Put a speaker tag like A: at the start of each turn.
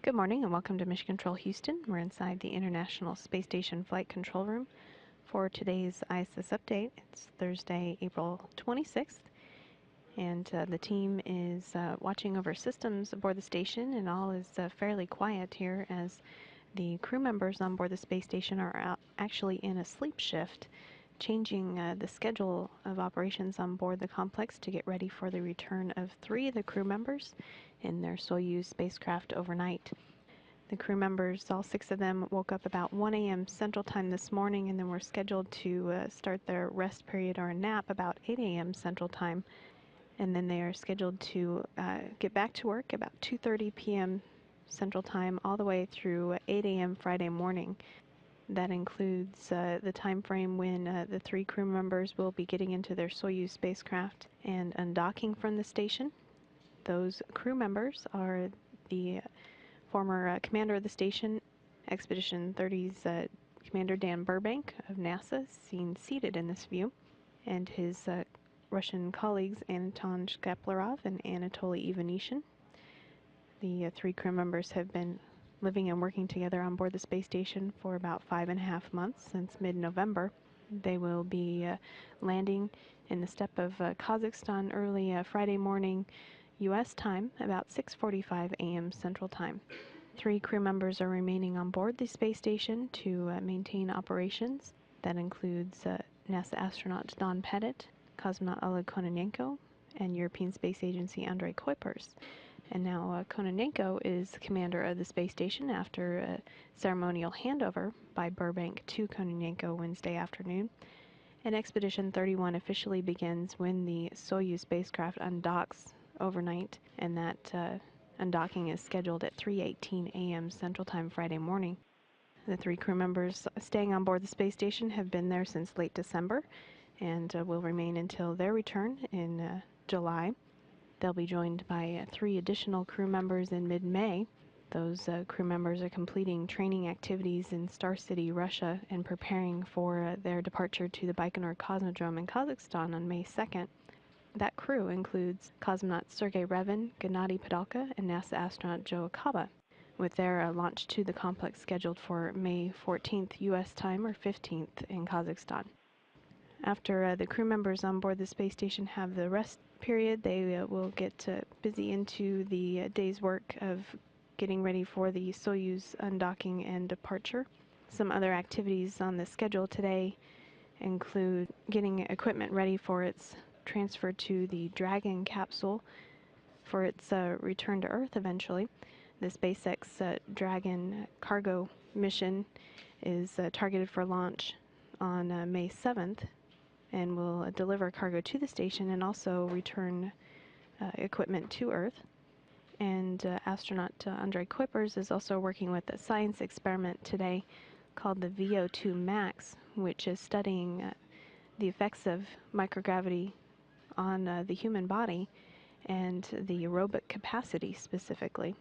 A: Good morning and welcome to Mission Control Houston. We're inside the International Space Station Flight Control Room for today's ISS Update. It's Thursday, April 26th, and the team is watching over systems aboard the station, and all is fairly quiet here as the crew members on board the space station are actually in a sleep shift, changing the schedule of operations on board the complex to get ready for the return of 3 of the crew members in their Soyuz spacecraft overnight. The crew members, all 6 of them, woke up about 1 a.m. Central Time this morning and then were scheduled to start their rest period or a nap about 8 a.m. Central Time. And then they are scheduled to get back to work about 2:30 p.m. Central Time all the way through 8 a.m. Friday morning. That includes the time frame when the 3 crew members will be getting into their Soyuz spacecraft and undocking from the station. Those crew members are the former commander of the station, Expedition 30's Commander Dan Burbank of NASA, seen seated in this view, and his Russian colleagues Anton Shkaplerov and Anatoly Ivanishin. The 3 crew members have been living and working together on board the space station for about 5.5 months, since mid-November. They will be landing in the steppe of Kazakhstan early Friday morning U.S. time, about 6:45 a.m. Central Time. 3 crew members are remaining on board the space station to maintain operations. That includes NASA astronaut Don Pettit, cosmonaut Oleg Kononenko, and European Space Agency Andrei Kuipers. And now Kononenko is commander of the space station after a ceremonial handover by Burbank to Kononenko Wednesday afternoon. And Expedition 31 officially begins when the Soyuz spacecraft undocks overnight, and that undocking is scheduled at 3:18 a.m. Central Time Friday morning. The 3 crew members staying on board the space station have been there since late December and will remain until their return in July. They'll be joined by 3 additional crew members in mid-May. Those crew members are completing training activities in Star City, Russia, and preparing for their departure to the Baikonur Cosmodrome in Kazakhstan on May 2nd. That crew includes cosmonauts Sergei Revin, Gennady Padalka, and NASA astronaut Joe Akaba, with their launch to the complex scheduled for May 14th U.S. time or 15th in Kazakhstan. After the crew members on board the space station have the rest period, they will get busy into the day's work of getting ready for the Soyuz undocking and departure. Some other activities on the schedule today include getting equipment ready for its transfer to the Dragon capsule for its return to Earth eventually. The SpaceX Dragon cargo mission is targeted for launch on May 7th and will deliver cargo to the station and also return equipment to Earth. And astronaut Andrei Kuipers is also working with a science experiment today called the VO2 Max, which is studying the effects of microgravity on the human body and the aerobic capacity specifically.